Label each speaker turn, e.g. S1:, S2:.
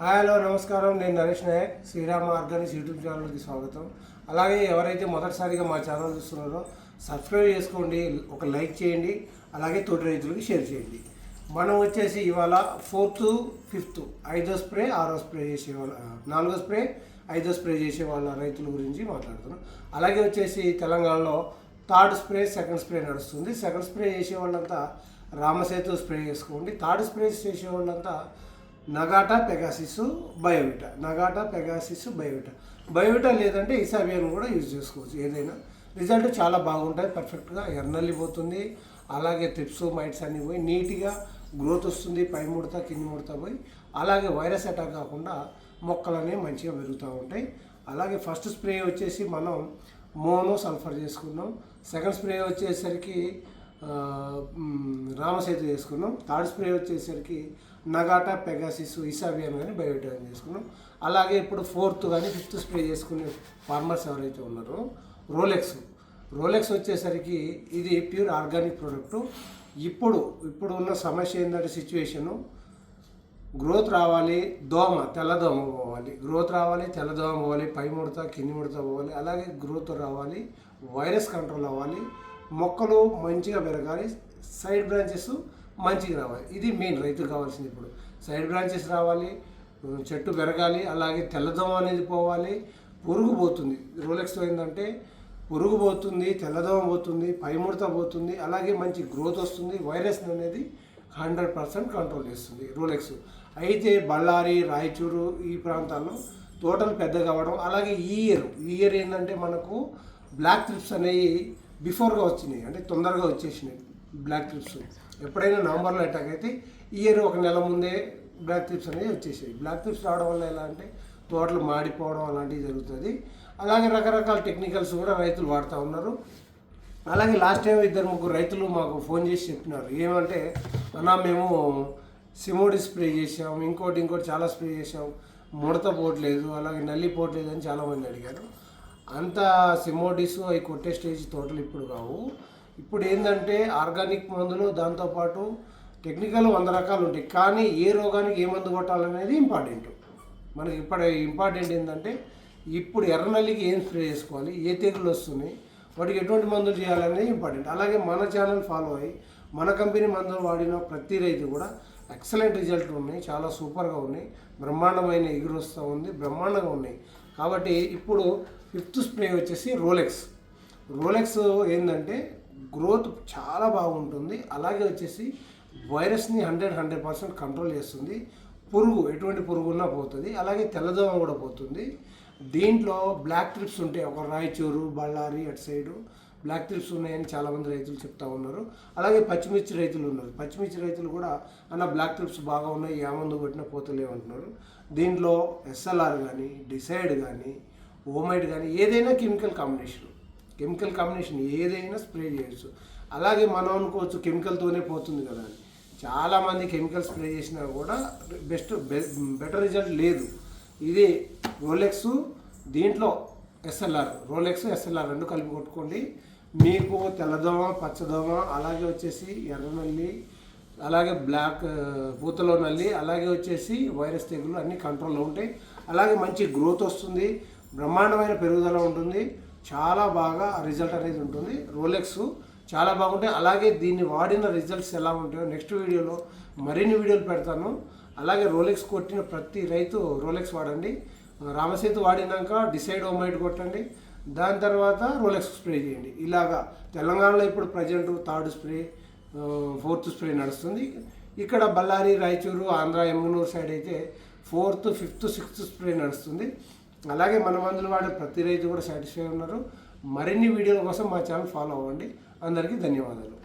S1: Hello నమస్కారం, నేను Naresh Naik. Srirama Organics YouTube ఛానల్కి స్వాగతం. అలాగే ఎవరైతే మొదటిసారిగా మా ఛానల్ చూస్తున్నారో సబ్స్క్రైబ్ చేసుకోండి, ఒక లైక్ చేయండి, అలాగే తోటి రైతులకి షేర్ చేయండి. మనం వచ్చేసి ఇవాళ 4th 5th 5వ స్ప్రే 6వ స్ప్రే చేసే వాళ్ళ 4వ స్ప్రే 5వ స్ప్రే చేసే వాళ్ళ రైతుల గురించి మాట్లాడుతున్నాం. అలాగే వచ్చేసి తెలంగాణలో 3rd స్ప్రే 2nd స్ప్రే నడుస్తుంది. 2nd స్ప్రే చేసే వాళ్ళంతా రామసేతు స్ప్రే చేసుకోండి. 3rd స్ప్రే చేసే వాళ్ళంతా నగాటా పెగాసిస్ బయోవిటా, నగాటా పెగాసిస్ బయోవిటా లేదంటే ఇసాబియన్ కూడా యూజ్ చేసుకోవచ్చు. ఏదైనా రిజల్ట్ చాలా బాగుంటుంది, పర్ఫెక్ట్గా ఎర్నల్లిపోతుంది. అలాగే ట్రిప్స్ మైట్స్ అన్నీ పోయి నీట్గా గ్రోత్ వస్తుంది, పై ముడత కింది ముడత పోయి, అలాగే వైరస్ అటాక్ కాకుండా మొక్కలు అనేవి మంచిగా పెరుగుతూ ఉంటాయి. అలాగే ఫస్ట్ స్ప్రే వచ్చేసి మనం మోనో సల్ఫర్ చేసుకున్నాం. 2nd స్ప్రే వచ్చేసరికి రామసేతు చేసుకున్నాం. 3rd స్ప్రే వచ్చేసరికి నగాటా పెగాసిస్ ఇసాబియన్ కానీ బయోవిటా చేసుకున్నాం. అలాగే ఇప్పుడు 4th కానీ 5th స్ప్రే చేసుకునే ఫార్మర్స్ ఎవరైతే ఉన్నారో రోలెక్స్ వచ్చేసరికి ఇది ప్యూర్ ఆర్గానిక్ ప్రోడక్టు. ఇప్పుడు ఉన్న సమస్య ఏంటంటే సిచ్యువేషను గ్రోత్ రావాలి, తెల్లదోమ పోవాలి, గ్రోత్ రావాలి, తెల్లదోమ పోవాలి, పై ముడత కింది ముడత పోవాలి, అలాగే గ్రోత్ రావాలి, వైరస్ కంట్రోల్ అవ్వాలి, మొక్కలు మంచిగా పెరగాలి, సైడ్ బ్రాంచెస్ మంచిగా రావాలి. ఇది మెయిన్ రైతుకు కావాల్సింది. ఇప్పుడు సైడ్ బ్రాంచెస్ రావాలి, చెట్టు పెరగాలి, అలాగే తెల్లదోమ అనేది పోవాలి, పురుగు పోతుంది. రోలెక్స్తో ఏంటంటే పురుగు పోతుంది, తెల్లదోమ పోతుంది, పై ముడత పోతుంది, అలాగే మంచి గ్రోత్ వస్తుంది, వైరస్ అనేది 100% కంట్రోల్ చేస్తుంది రోలెక్స్. అయితే బళ్ళారి, రాయచూరు ఈ ప్రాంతాల్లో తోటలు పెద్దగా అవ్వడం, అలాగే ఈ ఇయర్ ఏంటంటే మనకు బ్లాక్ ట్రిప్స్ అనేవి బిఫోర్గా వచ్చినాయి, అంటే తొందరగా వచ్చేసినాయి బ్లాక్ ట్రిప్స్. ఎప్పుడైనా నవంబర్లో అటాక్ అయితే ఈ ఇయర్ 1 నెల ముందే బ్లాక్ ట్రిప్స్ అనేవి వచ్చేసాయి. బ్లాక్ ట్రిప్స్ రావడం వల్ల ఎలా అంటే తోటలు మాడిపోవడం అలాంటివి జరుగుతుంది. అలాగే రకరకాల టెక్నికల్స్ కూడా రైతులు వాడుతూ ఉన్నారు. అలాగే లాస్ట్ టైం 2-3 రైతులు మాకు ఫోన్ చేసి చెప్పినారు, ఏమంటే అన్నా మేము సిమోడి స్ప్రే చేసాం, ఇంకోటి చాలా స్ప్రే చేసాం, ముడత పోవట్లేదు, అలాగే నల్లి పోవట్లేదు అని చాలామంది అడిగారు. అంత సిమోడిస్ అవి కొట్టే స్టేజ్ తోటలు ఇప్పుడు కావు. ఇప్పుడు ఏంటంటే ఆర్గానిక్ మందులు, దాంతోపాటు టెక్నికల్ 100 రకాలు ఉంటాయి. కానీ ఏ రోగానికి ఏ మందు కొట్టాలనేది ఇంపార్టెంట్. మనకి ఇప్పుడు ఇంపార్టెంట్ ఏంటంటే ఇప్పుడు ఎర్రనల్లికి ఏం స్ప్రే చేసుకోవాలి, ఏ తెగులు వస్తున్నాయి, వాటికి ఎటువంటి మందులు చేయాలనేది ఇంపార్టెంట్. అలాగే మన ఛానల్ ఫాలో అయ్యి మన కంపెనీ మందులు వాడిన ప్రతి రైతు కూడా ఎక్సలెంట్ రిజల్ట్ ఉన్నాయి, చాలా సూపర్గా ఉన్నాయి, బ్రహ్మాండమైన ఎగురు వస్తూ ఉంది, బ్రహ్మాండంగా ఉన్నాయి. కాబట్టి ఇప్పుడు 5th స్ప్రే వచ్చేసి రోలెక్స్ ఏంటంటే గ్రోత్ చాలా బాగుంటుంది. అలాగే వచ్చేసి వైరస్ని 100% కంట్రోల్ చేస్తుంది. పురుగు ఎటువంటి పురుగు ఉన్నా పోతుంది, అలాగే తెల్లదోమ కూడా పోతుంది. దీంట్లో బ్లాక్ ట్రిప్స్ ఉంటాయి, ఒక రాయచూరు, బళ్ళారి అటు సైడు బ్లాక్ ట్రిప్స్ ఉన్నాయని చాలామంది రైతులు చెప్తా ఉన్నారు. అలాగే పచ్చిమిర్చి రైతులు ఉన్నారు. పచ్చిమిర్చి రైతులు కూడా అన్న బ్లాక్ ట్రిప్స్ బాగా ఉన్నాయి, ఏ మందు కొట్టినా పోతలేమంటున్నారు. దీంట్లో ఎస్ఎల్ఆర్ కానీ, డిసైడ్ కానీ, ఓమైడ్ కానీ ఏదైనా కెమికల్ కాంబినేషన్ ఏదైనా స్ప్రే చేయొచ్చు. అలాగే మనం అనుకోవచ్చు కెమికల్తోనే పోతుంది కదా అని. చాలామంది కెమికల్ స్ప్రే చేసినా కూడా బెటర్ రిజల్ట్ లేదు. ఇది రోలెక్స్, దీంట్లో రోలెక్స్ ఎస్ఎల్ఆర్ 2 కలిపి కొట్టుకోండి. మీకు తెల్లదోమ, పచ్చదోమ, అలాగే వచ్చేసి ఎర్రనల్లి, అలాగే బ్లాక్ పూతలో నల్లి, అలాగే వచ్చేసి వైరస్ తెగులు అన్నీ కంట్రోల్లో ఉంటాయి. అలాగే మంచి గ్రోత్ వస్తుంది, బ్రహ్మాండమైన పెరుగుదల ఉంటుంది, చాలా బాగా రిజల్ట్ అనేది ఉంటుంది. రోలెక్స్ చాలా బాగుంటాయి. అలాగే దీన్ని వాడిన రిజల్ట్స్ ఎలా ఉంటాయో నెక్స్ట్ వీడియోలో మరిన్ని వీడియోలు పెడతాను. అలాగే రోలెక్స్ కొట్టిన ప్రతి రైతు రోలెక్స్ వాడండి. రామసేతు వాడినాక డిసైడ్ ఓమైడ్ కొట్టండి, దాని తర్వాత రోలెక్స్ స్ప్రే చేయండి. ఇలాగా తెలంగాణలో ఇప్పుడు present 3rd spray 4th spray నడుస్తుంది. ఇక్కడ బళ్ళారి, రాయచూరు, ఆంధ్ర, ఎమ్గనూరు సైడ్ అయితే 4th 5th 6th స్ప్రే నడుస్తుంది. అలాగే మన మందులు వాడే ప్రతి రైతు కూడా సాటిస్ఫై ఉన్నారు. మరిన్ని వీడియోల కోసం మా ఛానల్ ఫాలో అవ్వండి. అందరికీ ధన్యవాదాలు.